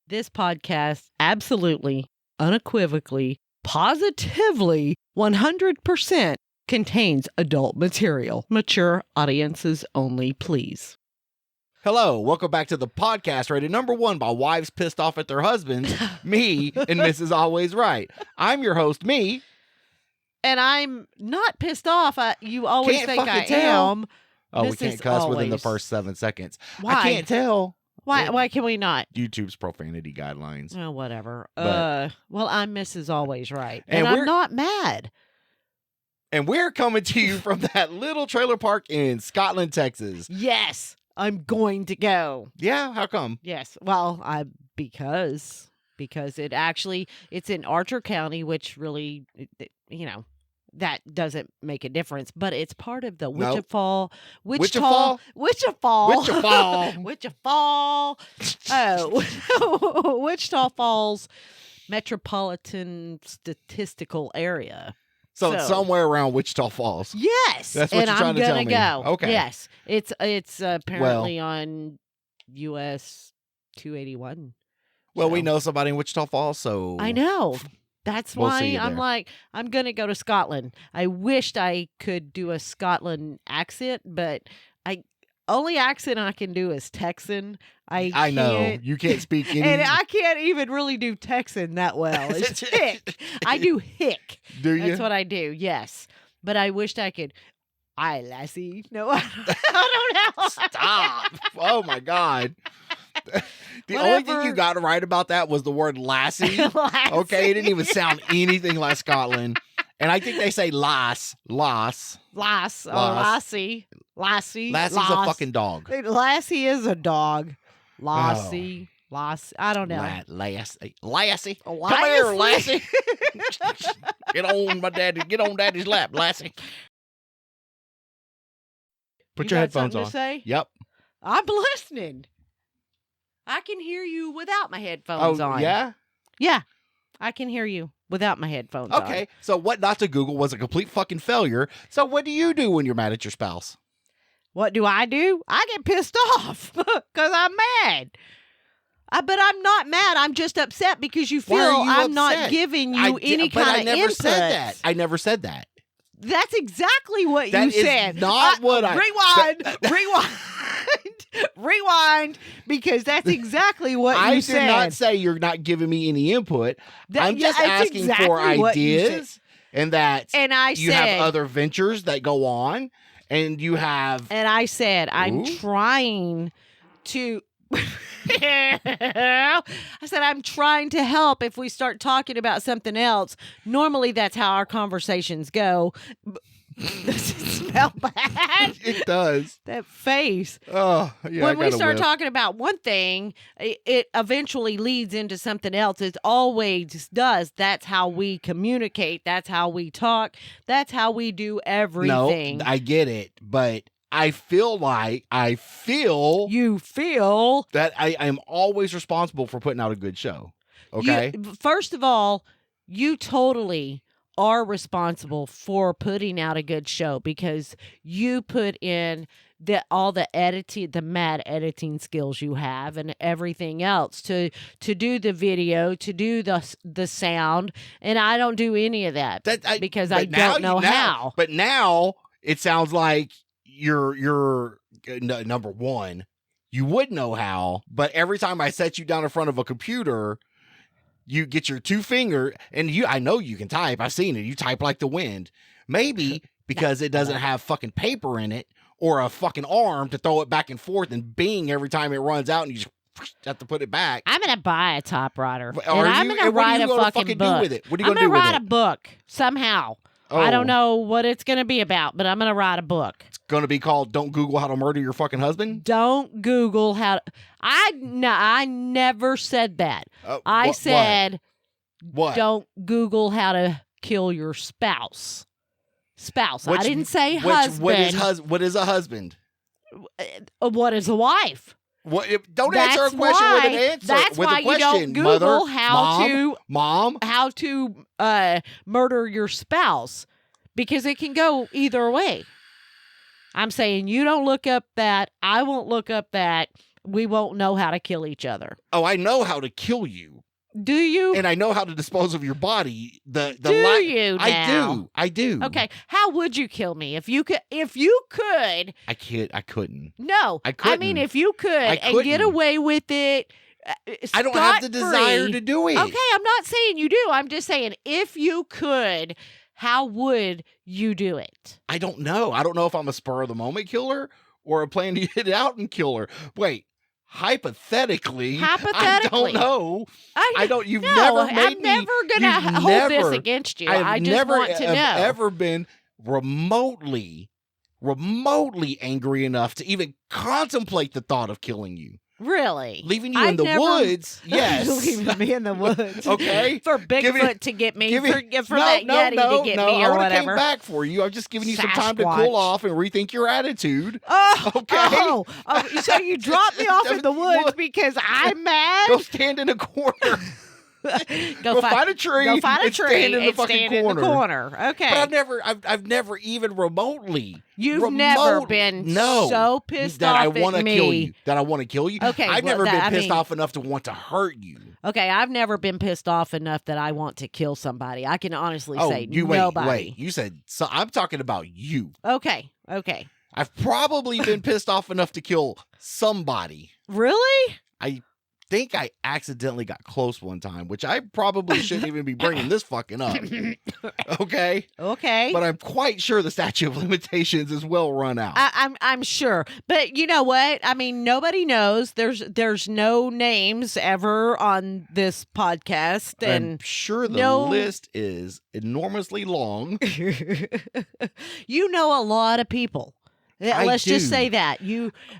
This podcast absolutely, unequivocally, positively, 100% contains adult material. Mature audiences only, please. Hello, welcome back to the podcast rated #1 by wives pissed off at their husbands, me and Mrs. Always Right. I'm your host, me. And I'm not pissed off. You always Can't think I fucking tell. am. Oh, we Mrs. can't cuss within the Always. first 7 seconds. Why? I can't tell. Why can we not? YouTube's profanity guidelines. Oh, whatever. But- Well, I'm Mrs. Always Right. And And I'm we're- not mad. And we're coming to you from that little trailer park in Scotland, Texas. Yes, I'm going to go. Yeah, how come? Yes. Well, because it's in Archer County, which really, that doesn't make a difference, but it's part of the Nope. Wichita Wichita? Wichita Falls Metropolitan Statistical Area. So it's somewhere around Wichita Falls. Yes, That's what and you're trying I'm to tell gonna me. go. Okay. Yes, it's apparently on US 281. Well, we So- know somebody in Wichita Falls, so I know. That's We'll see why you I'm there. like, I'm going to go to Scotland. I wished I could do a Scotland accent, but only accent I can do is Texan. I know can't- you can't speak any. And I can't even really do Texan that well. It's hick. I do hick. Do you? That's what I do, yes. But I wished I could. Aye, lassie. No, I don't know. Stop. Oh, my God. The only thing you Whatever. got right about that was the word lassie. Lassie. Okay, it didn't even sound anything like Scotland. And I think they say lass. Lass. Lass. Lassie. Lassie. Lassie's a fucking dog. Lassie is a dog. Lassie. Lassie. I don't know. Lassie. Lassie. Oh, Come here, Lassie. Lassie. Get on daddy's lap, Lassie. Put You your got headphones something on. to say? Yep. I'm listening. I can hear you without my headphones on. Yeah? Yeah. I can hear you without my headphones on. Okay. So what not to Google was a complete fucking failure. So what do you do when you're mad at your spouse? What do? I get pissed off because I'm mad. But I'm not mad. I'm just upset because you Why feel are you I'm not upset? giving you any But kind I of never input. said that. I never said that. That's exactly what That you is said. not what I- Rewind, because that's exactly what I you did said. not say you're not giving me any input. I'm just it's asking exactly for what you said. ideas and that And I you said, have other ventures that go on and you have and I said, I'm Ooh. trying to. I said, I'm trying to help if we start talking about something else. Normally, that's how our conversations go. Does it smell bad? it does. That face. Oh, yeah. When we start talking about one thing, it eventually leads into something else. It always does. That's how we communicate. That's how we talk. That's how we do everything. No, I get it, but I feel You feel. that I am always responsible for putting out a good show. Okay. First of all, you totally are responsible for putting out a good show because you put in all the editing, the mad editing skills you have, and everything else to do the video, to do the sound, and I don't do any of that because I don't know how. But now it sounds like you're number one. You would know how, but every time I set you down in front of a computer, you get your 2 finger, and I know you can type. I've seen it. You type like the wind. Maybe because it doesn't have fucking paper in it or a fucking arm to throw it back and forth and bing every time it runs out, and you just have to put it back. I'm gonna buy a typewriter, and Are I'm you- gonna and what are write you a gonna fucking do book. with it? What are you I'm gonna do with write it? a book somehow. Oh, I don't know what it's gonna be about, but I'm gonna write a book. It's going to be called "Don't Google How to Murder Your Fucking Husband." Don't Google how. I never said that. I said what? don't Google how to kill your spouse. I didn't say husband. What is a husband? What is a wife? Don't answer a question with an answer. That's with why a question, you don't Google mother, how to murder your spouse, because it can go either way. I'm saying you don't look up that. I won't look up that. we won't know how to kill each other. Oh, I know how to kill you. Do you? And I know how to dispose of your body. Do you now? I do. Okay. How would you kill me if you could? If you could, I couldn't. No, I couldn't. I mean, if you could and get couldn't. away with it, I don't have the scot-free. desire to do it. Okay, I'm not saying you do. I'm just saying if you could, how would you do it? I don't know. I don't know if I'm a spur of the moment killer or a plan to get out and kill her. Wait. Hypothetically, I don't know. You've never made I'm never gonna hold this against you. I just never want to know. have ever been remotely angry enough to even contemplate the thought of killing you. Really? Leaving you in the woods? Yes. Leaving me in the woods. Okay. For Bigfoot to get me, for that Yeti to get me or I whatever. Came back for you. I'm just giving you some time to Sasquatch. cool off and rethink your attitude. Oh, okay. So you dropped me off in the woods because I'm mad? Go stand in a corner. Go find a tree. Go find a and tree stand in the and fucking stand in the corner. Okay. But I've never even remotely. You've never been so pissed that off I want to at me. kill you. That I want to kill you. Okay. I've never been pissed off enough to want to hurt you. Okay, I've never been pissed off enough that I want to kill somebody. I can honestly say nobody. Wait. You said so. I'm talking about you. Okay. I've probably been pissed off enough to kill somebody. Really? I think I accidentally got close one time, which I probably shouldn't even be bringing this fucking up. Okay. But I'm quite sure the statute of limitations is well run out. I'm sure, but you know what? I mean, nobody knows. There's no names ever on this podcast, and I'm sure the list is enormously long. You know a lot of people. Let's just say that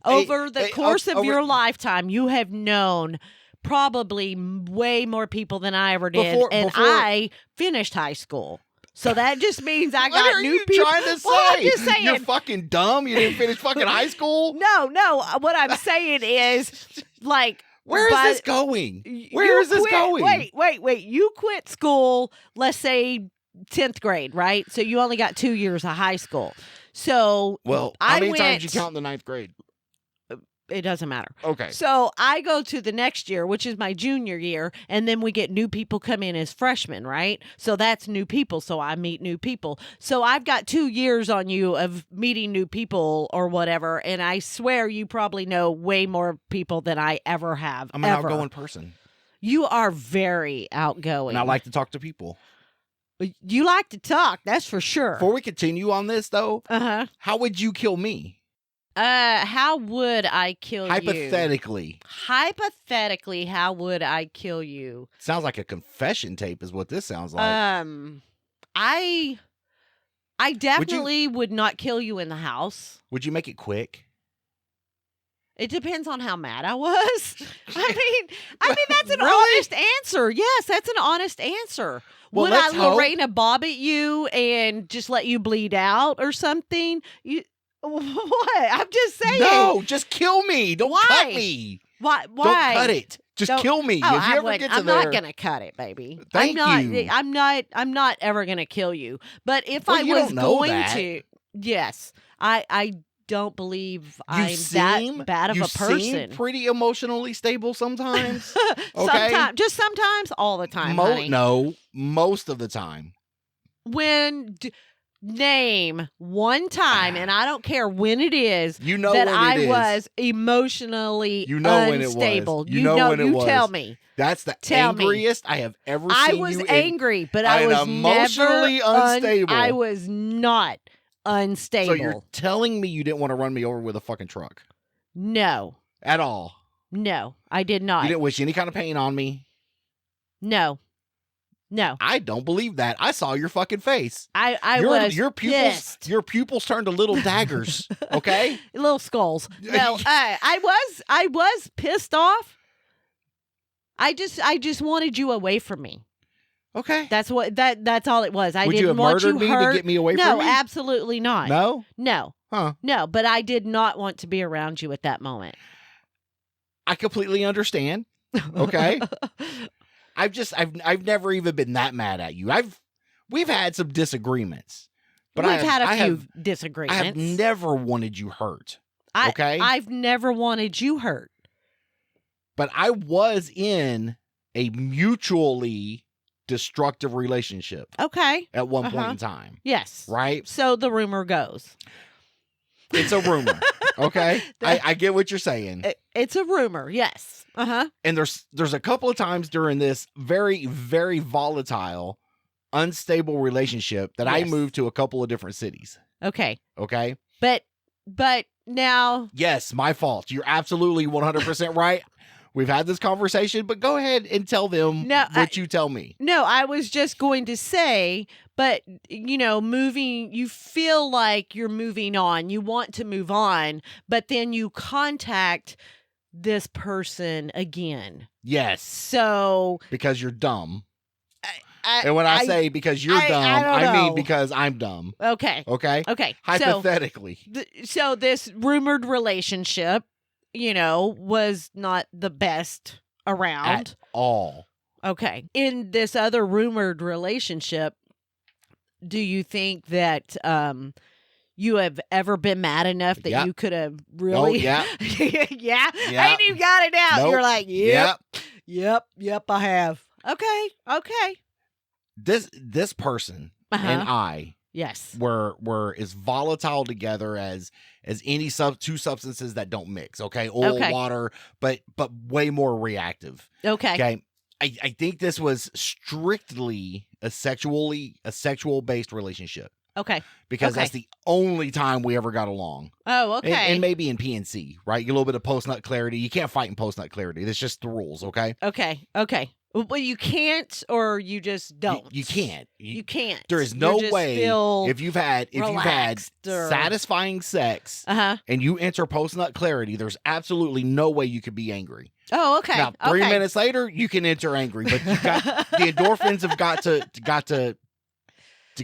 over the course of your lifetime, you have known probably way more people than I ever did, I finished high school. So that just means I got new people. What are you trying to say? Well, I'm just saying. You're fucking dumb. You didn't finish fucking high school? No. What I'm saying is, like, where is this going? Where is this going? Wait. You quit school, let's say 10th grade, right? So you only got 2 years of high school. So how many times you count in the 9th grade? It doesn't matter. Okay. So I go to the next year, which is my junior year, and then we get new people come in as freshmen, right? So that's new people. So I meet new people. So I've got 2 years on you of meeting new people or whatever, and I swear you probably know way more people than I ever have. I'm an outgoing person. You are very outgoing. And I like to talk to people. You like to talk, that's for sure. Before we continue on this, though, how would you kill me? How would I kill you? Hypothetically, how would I kill you? Sounds like a confession tape is what this sounds like. I definitely would not kill you in the house. Would you make it quick? It depends on how mad I was. I mean that's an honest answer. Yes, that's an honest answer. Well, would let's I Lorena Bob at you and just let you bleed out or something? What? I'm just saying. No, just kill me. Don't cut me. Why? Don't cut it. Just kill me. Oh, if you ever get to I'm not gonna cut it, baby. Thank you. I'm not ever gonna kill you. But if I was going to, yes, I don't believe I'm that bad of a person. You seem pretty emotionally stable sometimes. Okay? Sometimes, all the time, honey. No, most of the time. Name one time, and I don't care when it is, that when I was emotionally unstable. You know when it was. You tell me. That's the angriest I have ever seen you. I was angry, but I was emotionally unstable. I was not unstable. So you're telling me you didn't want to run me over with a fucking truck? No. At all? No, I did not. You didn't wish any kind of pain on me? No. I don't believe that. I saw your fucking face. Your pupils turned to little daggers. Okay? Little skulls. No, I was pissed off. I just wanted you away from me. Okay. That's all it was. Would you have murdered me to get me away from me? No, absolutely not. No? No. Huh. No, but I did not want to be around you at that moment. I completely understand. Okay? I've never even been that mad at you. We've had some disagreements. But we've had a few disagreements. I have never wanted you hurt. Okay? I've never wanted you hurt. but I was in a mutually destructive relationship Okay. at one point in time. Yes. Right? So the rumor goes. It's a rumor. Okay? I get what you're saying. It's a rumor. Yes. And there's a couple of times during this very, very volatile, unstable relationship that I moved to a couple of different cities. Okay. Okay? But now. Yes, my fault. You're absolutely 100% right. We've had this conversation, but go ahead and tell them what you tell me. No, I was just going to say, but, you feel like you're moving on. You want to move on, but then you contact this person again. Yes. So. Because you're dumb. And when I say because you're dumb, I mean because I'm dumb. Okay. Okay? Okay. Hypothetically. So this rumored relationship, was not the best around. At all. Okay. In this other rumored relationship, do you think that you have ever been mad enough that you could have really? Oh, yeah. Yeah. I ain't even got it out. Nope. You're like, yep, I have. Okay. This person and I were as volatile together as any two substances that don't mix. Okay, oil, water, but way more reactive. Okay. I think this was strictly a sexual based relationship. Okay. Because that's the only time we ever got along. Oh, okay. And maybe in PNC, right? You a little bit of post nut clarity. You can't fight in post nut clarity. That's just the rules. Okay. Okay. Well, you can't, or you just don't. You can't. You can't. There is no way if you've had satisfying sex and you enter post nut clarity, there's absolutely no way you could be angry. Oh, okay. Now, 3 minutes later, you can enter angry, but you got the endorphins have got to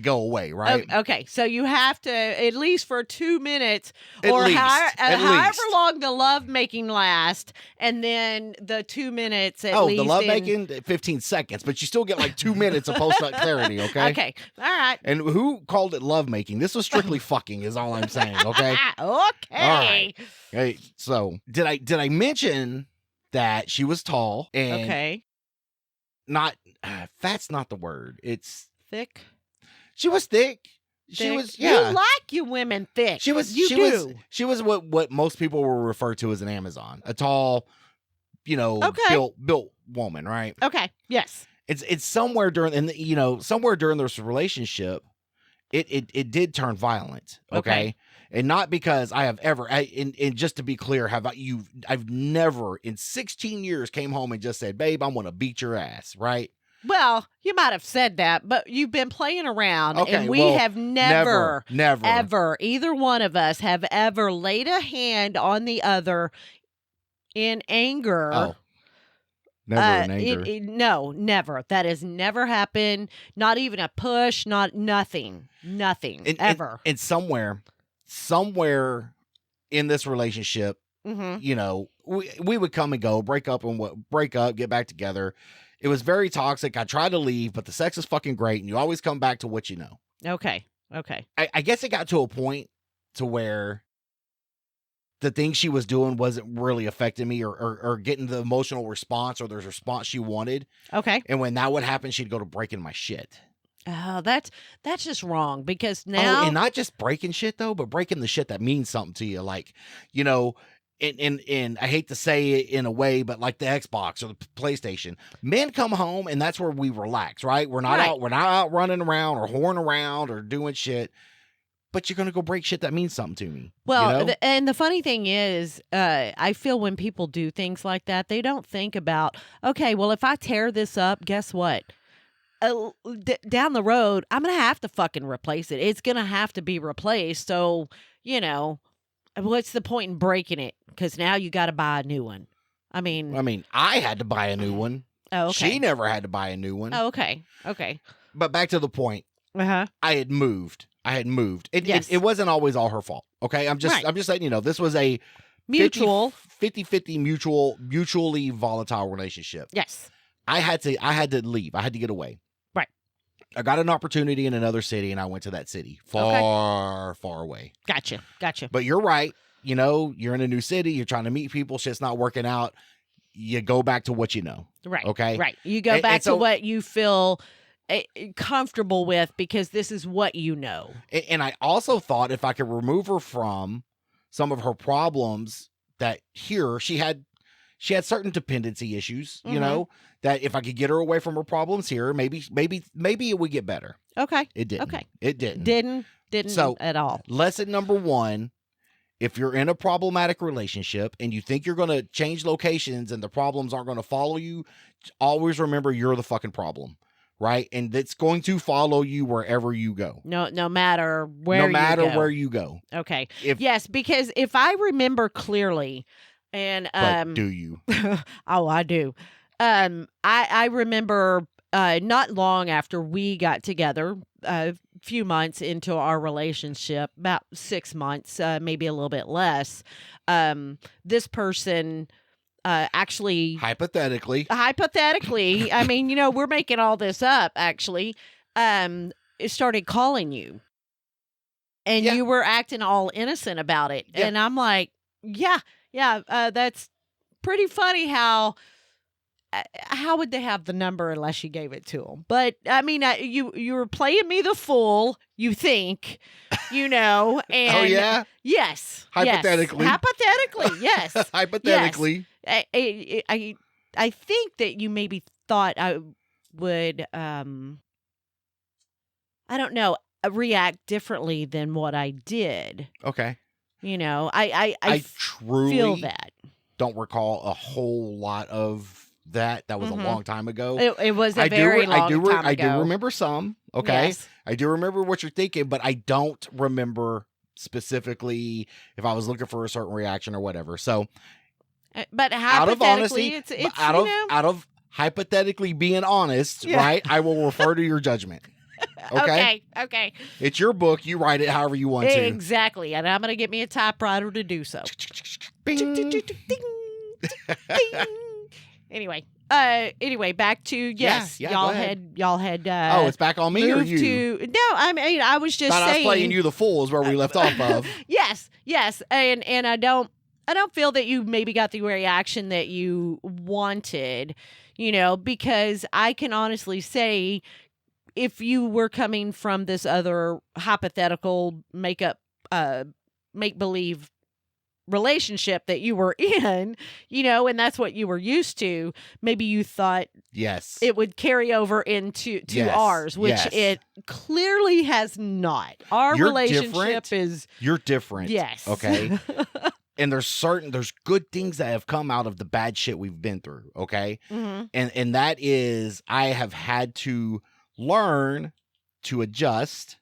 go away, right? Okay, so you have to, at least for 2 minutes, however long the love making lasts, and then the 2 minutes at least. The love making 15 seconds, but you still get like 2 minutes of post nut clarity. Okay. Okay. All right. And who called it love making? This was strictly fucking, is all I'm saying. Okay. Okay. All right. Hey, so did I mention that she was tall and not fat's not the word. It's thick. She was thick. She was, You like you women thick. She was what most people will refer to as an Amazon, a tall, built woman, right? Okay. Yes. It's somewhere during this relationship, it did turn violent. Okay. And not because I have ever, and just to be clear, I've never in 16 years came home and just said, babe, I'm going to beat your ass. Right. Well, you might have said that, but you've been playing around, and we have never, ever, either one of us have ever laid a hand on the other in anger. Oh, never in anger. No, never. That has never happened. Not even a push. Nothing. Ever. And somewhere in this relationship, we would come and go, break up, get back together. It was very toxic. I tried to leave, but the sex is fucking great, and you always come back to what you know. Okay. I guess it got to a point to where the things she was doing wasn't really affecting me or getting the emotional response or the response she wanted. Okay. And when that would happen, she'd go to breaking my shit. Oh, that's just wrong, because now... and not just breaking shit, though, but breaking the shit that means something to you. Like, and I hate to say it in a way, but like the Xbox or the PlayStation, men come home and that's where we relax, right? We're not out running around or whoring around or doing shit, but you're going to go break shit that means something to me. Well, and the funny thing is, I feel when people do things like that, they don't think about, okay, well, if I tear this up, guess what? Down the road, I'm going to have to fucking replace it. It's going to have to be replaced. So, what's the point in breaking it? Because now you got to buy a new one. I mean, I had to buy a new one. Oh, okay. She never had to buy a new one. Oh, okay. But back to the point. I had moved. It wasn't always all her fault. Okay. I'm just letting you know, this was a mutual 50-50 mutually volatile relationship. Yes. I had to leave. I had to get away. Right. I got an opportunity in another city and I went to that city far away. Gotcha. But you're right. You're in a new city. You're trying to meet people. Shit's not working out. you go back to what you know. Right. Okay. Right. You go back to what you feel comfortable with because this is what you know. And I also thought if I could remove her from some of her problems that here she had certain dependency issues, you know, that if I could get her away from her problems here, maybe it would get better. Okay. It didn't. Okay. It didn't. Didn't So, at all. Lesson number 1, if you're in a problematic relationship and you think you're going to change locations and the problems aren't going to follow you, always remember you're the fucking problem, right? And it's going to follow you wherever you go. No matter where where you go. Okay. Yes, because if I remember clearly, and but do you? Oh, I do. I remember not long after we got together, a few months into our relationship, about 6 months, maybe a little bit less, this person actually hypothetically, I mean, you know, we're making all this up actually, it started calling you. And you were acting all innocent about it. Yeah. And I'm like, that's pretty funny how would they have the number unless you gave it to them? But I mean, you were playing me the fool, you think, you know, and oh yeah, yes, hypothetically, yes, hypothetically, yes. I think that you maybe thought I would, I don't know, react differently than what I did. Okay, you know, I truly feel that. Don't recall a whole lot of that. That was a long time ago. It was a very long time ago. I do remember some. Okay. Yes. I do remember what you're thinking, but I don't remember specifically if I was looking for a certain reaction or whatever. So, but out of honesty, it's out of hypothetically being honest, right? I will refer to your judgment. Okay. Okay. It's your book. You write it however you want to. Exactly. And I'm going to get me a typewriter to do so. Bing. Anyway, back to yes. Y'all had oh, it's back on me or you? No, I mean I was just saying. I was playing you the fool is where we left off of. Yes. And I don't feel that you maybe got the reaction that you wanted, you know, because I can honestly say if you were coming from this other hypothetical make-believe relationship that you were in, you know, and that's what you were used to, maybe you thought it would carry over into ours, which it clearly has not. Our relationship is you're different. Yes. Okay. And there's good things that have come out of the bad shit we've been through. Okay. Mm-hmm. And that is I have had to learn to adjust,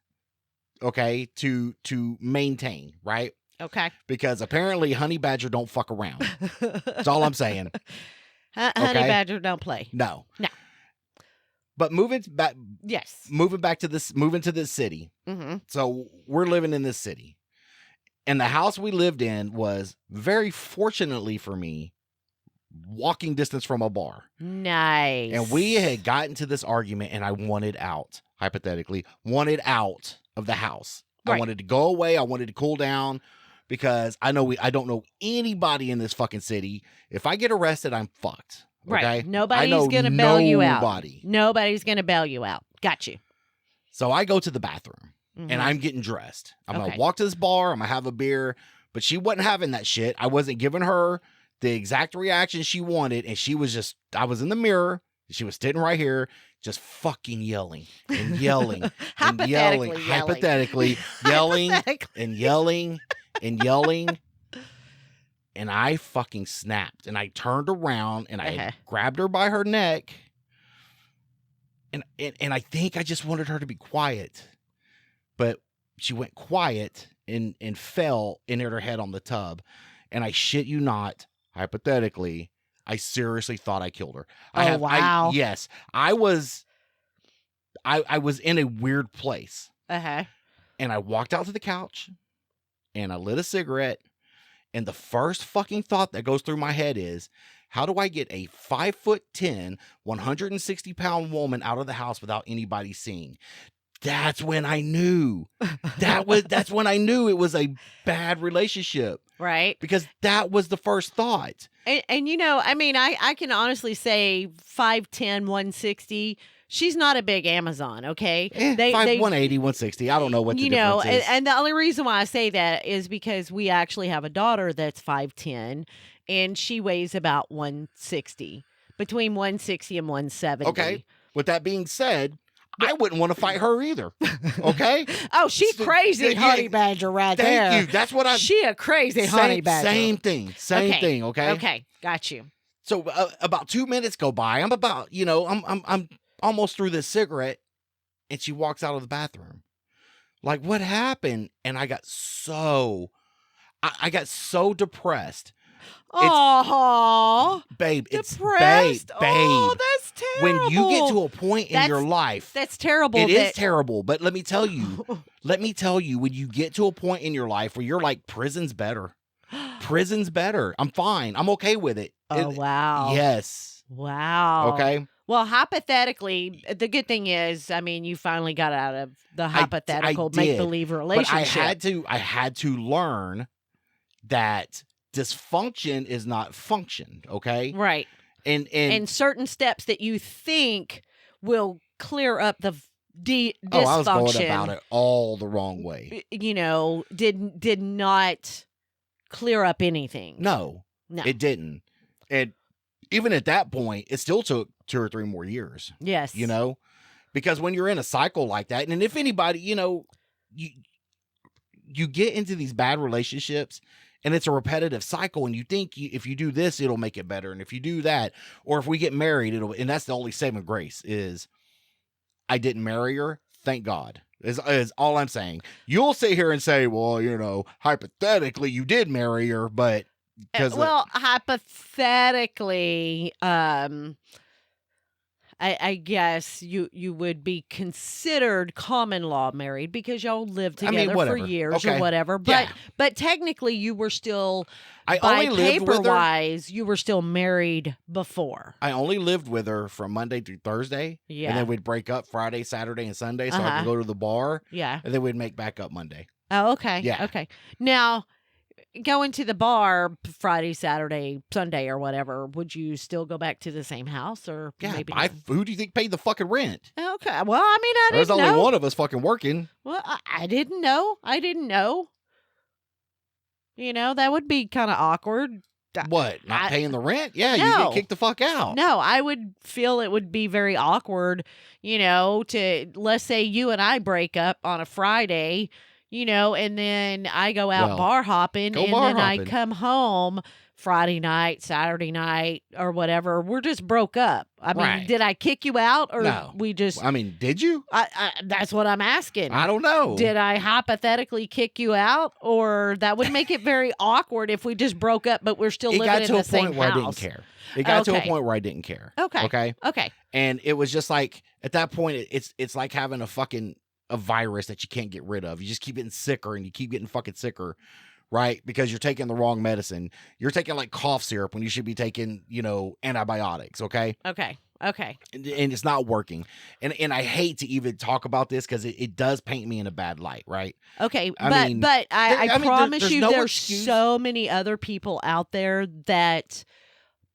okay, to maintain, right? Okay. Because apparently honey badger don't fuck around. That's all I'm saying. Honey badger don't play. No. But moving back to this city. Mm-hmm. So we're living in this city. And the house we lived in was very fortunately for me walking distance from a bar. Nice. And we had gotten to this argument and I wanted out, hypothetically, of the house. Right. I wanted to go away. I wanted to cool down because I don't know anybody in this fucking city. If I get arrested, I'm fucked. Okay? Right. Nobody's going to bail you out. Nobody. Nobody's going to bail you out. Got you. So I go to the bathroom and I'm getting dressed. I'm going to walk to this bar. I'm going to have a beer. But she wasn't having that shit. I wasn't giving her the exact reaction she wanted. And she was just, I was in the mirror. She was sitting right here, just fucking yelling and yelling and yelling. Hypothetically yelling and yelling and yelling. And I fucking snapped and I turned around and I grabbed her by her neck. And I think I just wanted her to be quiet. But she went quiet and fell and hit her head on the tub. And I shit you not, hypothetically, I seriously thought I killed her. Wow. Yes. I was in a weird place. Uh-huh. And I walked out to the couch and I lit a cigarette. And the first fucking thought that goes through my head is, how do I get a 5'10", 160-pound woman out of the house without anybody seeing? that's when I knew that's when I knew it was a bad relationship, Right. because that was the first thought. And you know, I mean, I can honestly say 5'10", 160. She's not a big Amazon, okay? 180, 160. I don't know what the you know, difference is. and the only reason why I say that is because we actually have a daughter that's 5'10", and she weighs about 160, between 160 and 170. Okay. With that being said, I wouldn't want to fight her either. Okay. Oh, she crazy yeah, honey badger right there. Thank you. That's what I'm. She a crazy honey badger. Same thing. Same thing. Okay. Okay, got you. So about 2 minutes go by. I'm about, I'm almost through this cigarette, and she walks out of the bathroom. Like, what happened? And I got so depressed. Oh, Babe, it's depressed. babe. Oh, that's terrible. When you get to a point in your life, that's terrible. It is terrible. But let me tell you, when you get to a point in your life where you're like, prison's better. Prison's better. I'm fine. I'm okay with it. Oh, wow. Yes. Wow. Okay. Well, hypothetically, the good thing is, I mean, you finally got out of the hypothetical make-believe relationship. But I had to learn that dysfunction is not function. Okay. Right. And certain steps that you think will clear up the dysfunction. Oh, I was going about it all the wrong way. You know, did not clear up anything. No, it didn't. And even at that point, it still took 2 or 3 more years. Yes. You know, because when you're in a cycle like that, and if anybody, you get into these bad relationships, and it's a repetitive cycle, and you think if you do this, it'll make it better. And if you do that, or if we get married, and that's the only saving grace is I didn't marry her. Thank God is all I'm saying. You'll sit here and say, well, hypothetically you did marry her, but hypothetically, I guess you would be considered common law married because y'all lived together for years or whatever. But technically, you were still, by paper-wise, you were still married before. I only lived with her from Monday through Thursday. Yeah. And then we'd break up Friday, Saturday, and Sunday so I could go to the bar. Yeah. And then we'd make back up Monday. Oh, okay. Yeah. Okay. Now, going to the bar Friday, Saturday, Sunday, or whatever, would you still go back to the same house, or maybe? Who do you think paid the fucking rent? Okay, well, I mean, I didn't know. There's only one of us fucking working. Well, I didn't know. That would be kind of awkward. What? Not paying the rent? Yeah, no. You get kicked the fuck out. No, I would feel it would be very awkward. To let's say you and I break up on a Friday. And then I go out bar hopping, I come home Friday night, Saturday night, or whatever. We're just broke up. I mean, Did I kick you out, or we just? I mean, did you? That's what I'm asking. I don't know. Did I hypothetically kick you out, or that would make it very awkward if we just broke up, but we're still living in the same house? It got to a point where I didn't care. It got to a point where I didn't care. Okay. Okay. And it was just like at that point, it's like having a virus that you can't get rid of. You just keep getting sicker and you keep getting fucking sicker, right? Because you're taking the wrong medicine. You're taking like cough syrup when you should be taking, antibiotics. Okay. Okay. And it's not working. And I hate to even talk about this because it does paint me in a bad light, right? Okay. But I promise you, there's so many other people out there that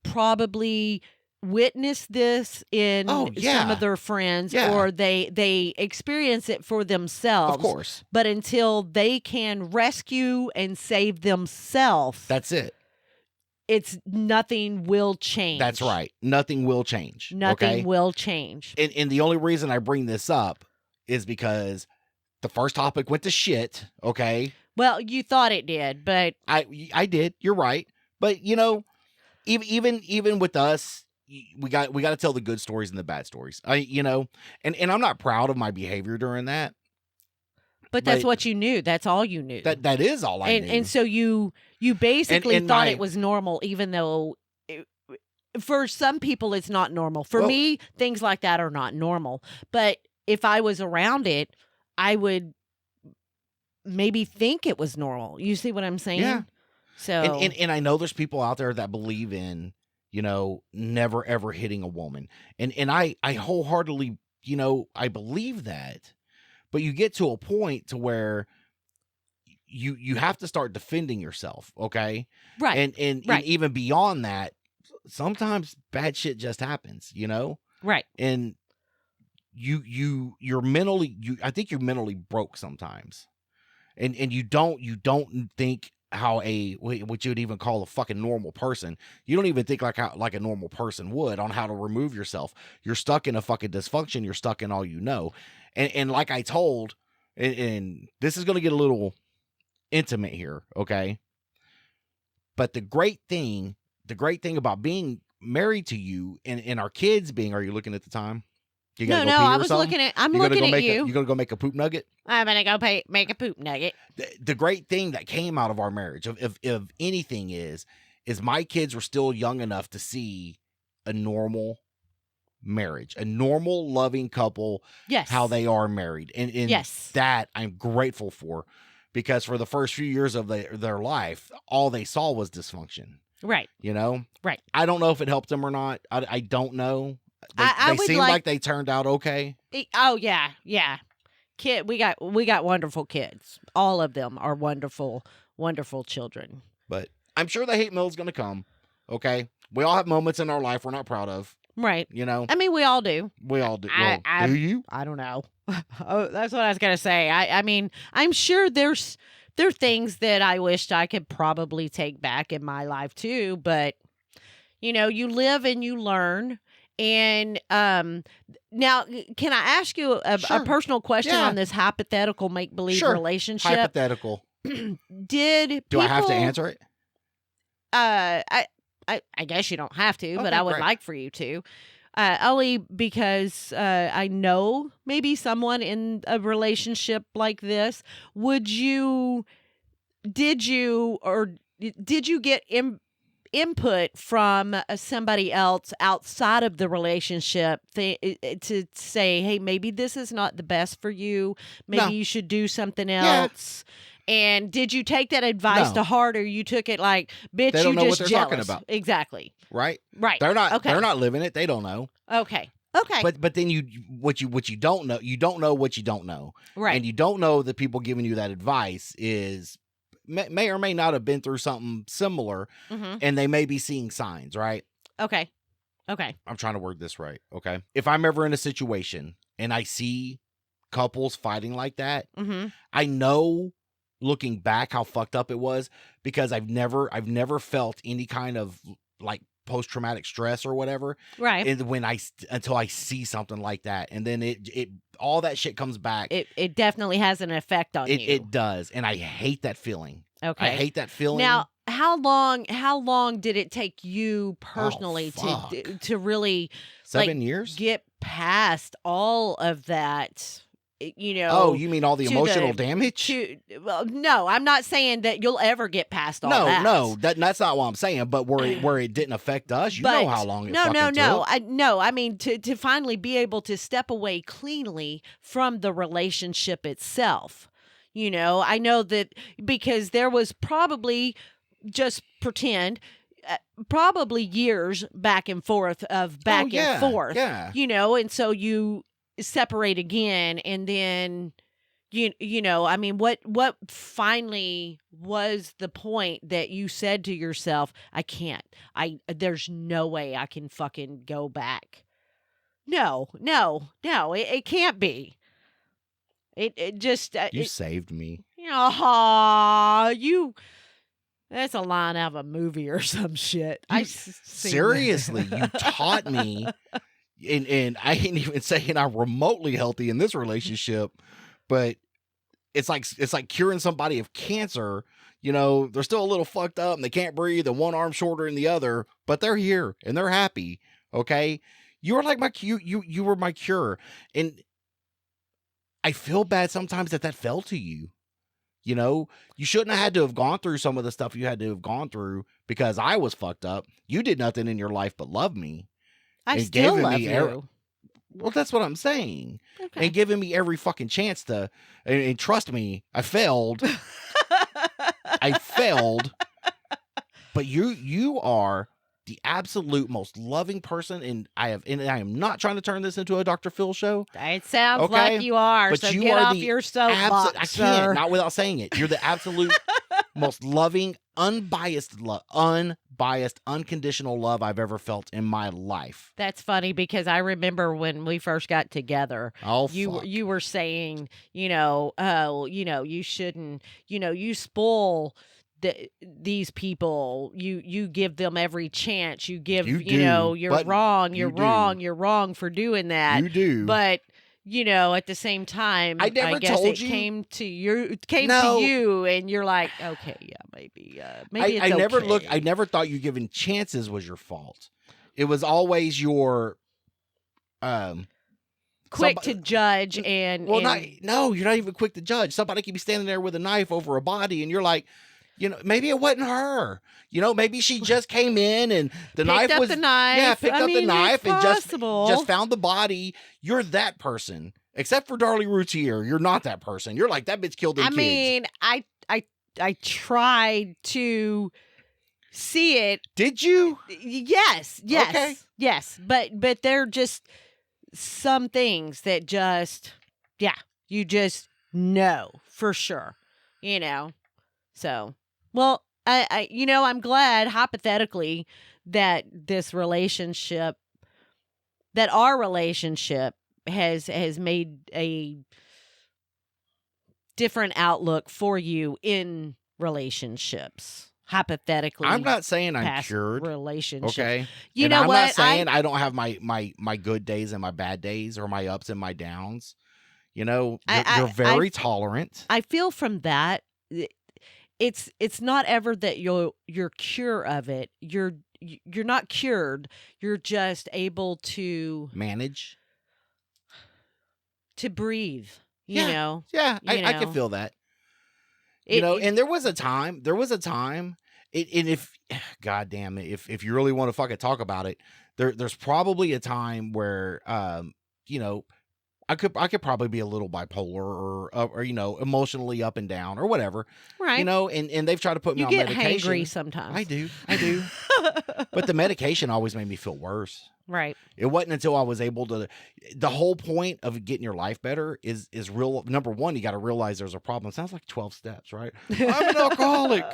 probably witness this in some of their friends, or they experience it for themselves, of course, but until they can rescue and save themselves, that's it's nothing will change. That's right. Nothing will change. Nothing will change. And the only reason I bring this up is because the first topic went to shit. Okay. Well, you thought it did, but I did. You're right. But even with us, we got to tell the good stories and the bad stories. And I'm not proud of my behavior during that. But that's what you knew. That's all you knew. That is all I knew. And so you basically thought it was normal, even though for some people it's not normal. For me, things like that are not normal. But if I was around it, I would maybe think it was normal. You see what I'm saying? Yeah. So and I know there's people out there that believe in never ever hitting a woman. And I wholeheartedly, I believe that. but you get to a point to where you have to start defending yourself, okay? Right. And Right. even beyond that, sometimes bad shit just happens, you know? Right. And you're mentally, I think you're mentally broke sometimes. And you don't think how what you would even call a fucking normal person. You don't even think like a normal person would on how to remove yourself. You're stuck in a fucking dysfunction. You're stuck in all you know. And like I told, and this is going to get a little intimate here, okay? But the great thing about being married to you and our kids being, are you looking at the time? You gotta No, go pee I or was something? looking at. I'm You gotta looking go at you. You gotta go make a poop nugget? I'm gonna go make a poop nugget. The great thing that came out of our marriage, if anything, is my kids were still young enough to see a normal marriage, a normal loving couple, Yes. how they are married. And Yes. that I'm grateful for, because for the first few years of their life, all they saw was dysfunction. Right. You know? Right. I don't know if it helped them or not. I don't know. I They would seem like they turned out okay. Oh yeah, yeah. We got wonderful kids. All of them are wonderful, wonderful children. But I'm sure the hate mail is going to come. Okay, we all have moments in our life we're not proud of. Right. You know. I mean, we all do. We all do. Do you? I don't know. Oh, that's what I was gonna say. I mean, I'm sure there are things that I wished I could probably take back in my life too. But you know, you live and you learn. And now, can I ask you a personal question on this hypothetical make-believe relationship? Hypothetical. Do I have to answer it? I guess you don't have to, but I would like for you to. Only because I know maybe someone in a relationship like this. Did you get input from somebody else outside of the relationship to say, hey, maybe this is not the best for you. Maybe you should do something else. Yeah. And did you take that advice to heart, or you took it like, bitch, they don't know just what they're jealous? Talking about. Exactly. Right. They're not living it. They don't know. Okay. But then what you don't know, you don't know what you don't know. Right. And you don't know that people giving you that advice may or may not have been through something similar, and they may be seeing signs, right? Okay. I'm trying to word this right, okay? If I'm ever in a situation and I see couples fighting like that, I know looking back how fucked up it was, because I've never felt any kind of like post-traumatic stress or whatever, right? And until I see something like that, and then it all that shit comes back. It definitely has an effect on you. It does, and I hate that feeling. Okay, I hate that feeling. Now, how long did it take you personally to really 7 years get past all of that? You know. Oh, you mean all the emotional damage? Well, no, I'm not saying that you'll ever get past all that. No, that's not what I'm saying. But where it didn't affect us, know how long it took. I mean, to finally be able to step away cleanly from the relationship itself. You know, I know that because there was probably, just pretend, probably years back and forth of back and forth. Yeah. You know, and so you separate again, and then you know, I mean, what finally was the point that you said to yourself, there's no way I can fucking go back? No, it can't be. It just you saved me. That's a line out of a movie or some shit. Seriously, you taught me. And I ain't even saying I'm remotely healthy in this relationship, but it's like curing somebody of cancer. You know, they're still a little fucked up and they can't breathe and one arm shorter than the other, but they're here and they're happy. Okay. You were like you were my cure. And I feel bad sometimes that fell to you. You know, you shouldn't have had to have gone through some of the stuff you had to have gone through, because I was fucked up. You did nothing in your life but love me. I still love you. Well, that's what I'm saying. Okay. And giving me every fucking chance to, and trust me, I failed. I failed. But you are the absolute most loving person, and I am not trying to turn this into a Dr. Phil show. It sounds Okay, like you are. but So you get are off the your soapbox, I sir. can't, not without saying it. You're the absolute most loving, unbiased, unconditional love I've ever felt in my life. That's funny because I remember when we first got together, Oh, you were saying, oh, you shouldn't, you spoil these people. You give them every chance. You give, You do, you're but wrong. you You're do. wrong. You're wrong for doing that. You do. But at the same time, I never guess told it you. came to you, No. and you're like, okay, yeah, maybe it's I never okay. I never thought you giving chances was your fault. It was always your quick to judge and well, and, no, you're not even quick to judge. Somebody could be standing there with a knife over a body, and you're like, maybe it wasn't her. Maybe she just came in and the knife up was the knife. yeah, picked up the knife and just possible. found the body. You're that person, except for Darlie Routier. You're not that person. You're like that bitch killed them kids. Mean, I tried to see it. Did you? Yes. Okay. Yes. But they're just some things that just you just know for sure. So well, I'm glad hypothetically that our relationship has made a different outlook for you in relationships. Hypothetically, I'm not saying I'm past cured. relationships. Okay. You and know I'm what? not saying I don't have my good days and my bad days or my ups and my downs. You're very tolerant. I feel from that it's not ever that you're cure of it. You're not cured. You're just able to manage, to breathe. Yeah, I can feel that. And there was a time, and if, God damn it, if you really want to fucking talk about it, there's probably a time where, I could probably be a little bipolar or emotionally up and down or whatever, right? And they've tried to put me you on get medication. hangry sometimes. I do, but the medication always made me feel worse. Right. It wasn't until I was able to. The whole point of getting your life better is real. Number one, you got to realize there's a problem. Sounds like 12 steps, right? I'm an alcoholic.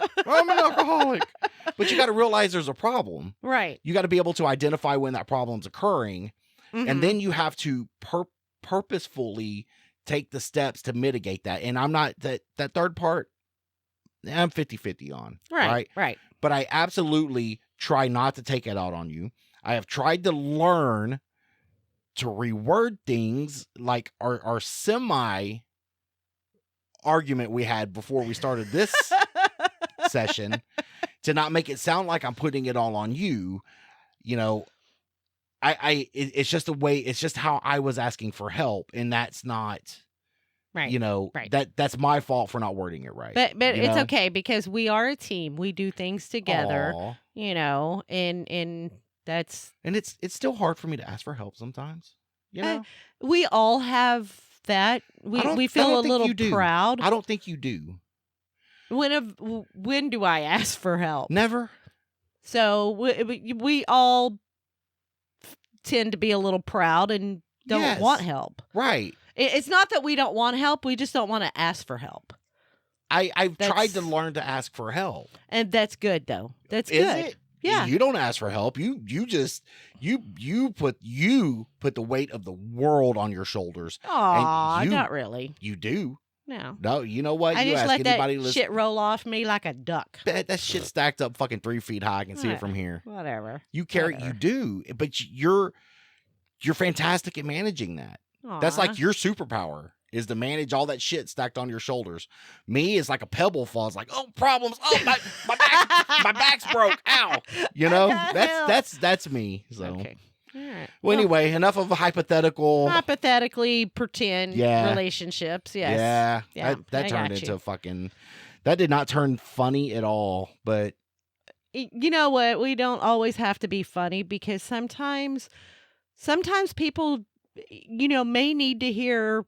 But you got to realize there's a problem. Right. You got to be able to identify when that problem's occurring, and then you have to purposefully take the steps to mitigate that. And I'm not that third part. I'm 50-50 on. Right. But I absolutely try not to take it out on you. I have tried to learn to reword things like our semi argument we had before we started this session to not make it sound like I'm putting it all on you. It's just a way, it's just how I was asking for help, and that's not right. That's my fault for not wording it right. But it's okay because we are a team. We do things together. Aww. And that's and it's still hard for me to ask for help sometimes. We all have that. We feel a little proud. I don't think you do. When do I ask for help? Never. So we all tend to be a little proud and don't want help. Right. It's not that we don't want help. We just don't want to ask for help. I've tried to learn to ask for help. And that's good, though. That's Is good. It? Yeah. You don't ask for help. You just put the weight of the world on your shoulders. Aw, not really. You do. No. You know what? I you just ask let anybody that shit roll off me like a duck. That shit stacked up fucking 3 feet high. I can see it from here. Whatever. You carry. You do, but you're fantastic at managing that. Aww. That's like your superpower is to manage all that shit stacked on your shoulders. Me is like a pebble falls, like, oh, problems. Oh, my back's broke. Ow. That's me. So. Okay. All right. Well, anyway, enough of a hypothetically pretend relationships. Yes. Yeah. That turned into fucking. That did not turn funny at all. But you know what? We don't always have to be funny because sometimes people, may need to hear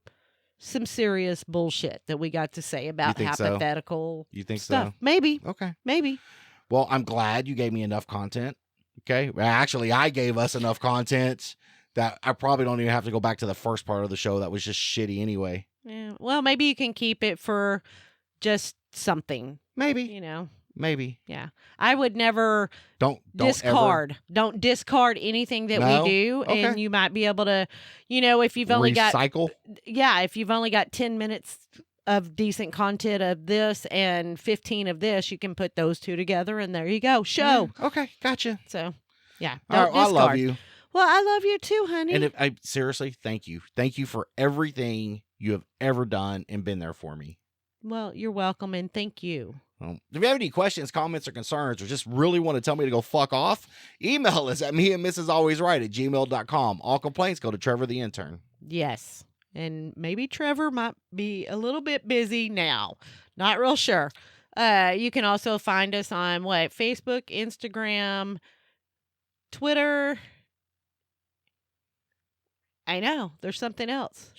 some serious bullshit that we got to say about hypothetical You think stuff. so? Maybe. Okay. Maybe. Well, I'm glad you gave me enough content Okay. Well, actually, I gave us enough content that I probably don't even have to go back to the first part of the show that was just shitty anyway. Yeah. Well, maybe you can keep it for just something, Maybe. you know. Maybe. Yeah. I would never Don't discard. Don't discard anything that we No? do. Okay. And you might be able to, if you've only recycle. if you've only got 10 minutes of decent content of this and 15 of this, you can put those two together and there you go. Show. Yeah, okay. Gotcha. So, yeah. All Don't right, well, I love discard. you. Well, I love you too, honey. And if I seriously, thank you. Thank you for everything you have ever done and been there for me. Well, you're welcome and thank you. Well, if you have any questions, comments, or concerns, or just really want to tell me to go fuck off, email us at meandmrsalwaysright@gmail.com. All complaints go to Trevor the intern. Yes. And maybe Trevor might be a little bit busy now. Not real sure. You can also find us on Facebook, Instagram, Twitter. I know. There's something else.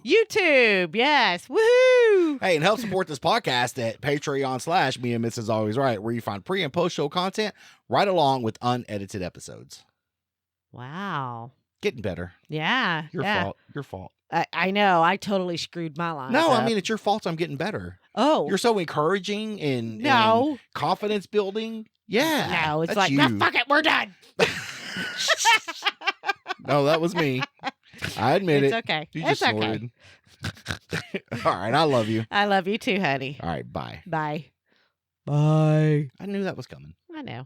YouTube. Yes. Woohoo. Hey, and help support this podcast at Patreon/meandmrsalwaysright, where you find pre and post show content right along with unedited episodes. Wow. Getting better. Yeah. Your fault. Your fault. I know. I totally screwed my lines No, up. I mean, it's your fault I'm getting better. Oh. You're so encouraging and confidence building. Yeah. No, it's that's like, you. no, fuck it. We're done. No, that was me. I admit It's it. okay. You It's just okay. snorted. All right. I love you. I love you too, honey. All right. Bye. Bye. Bye. I knew that was coming. I know.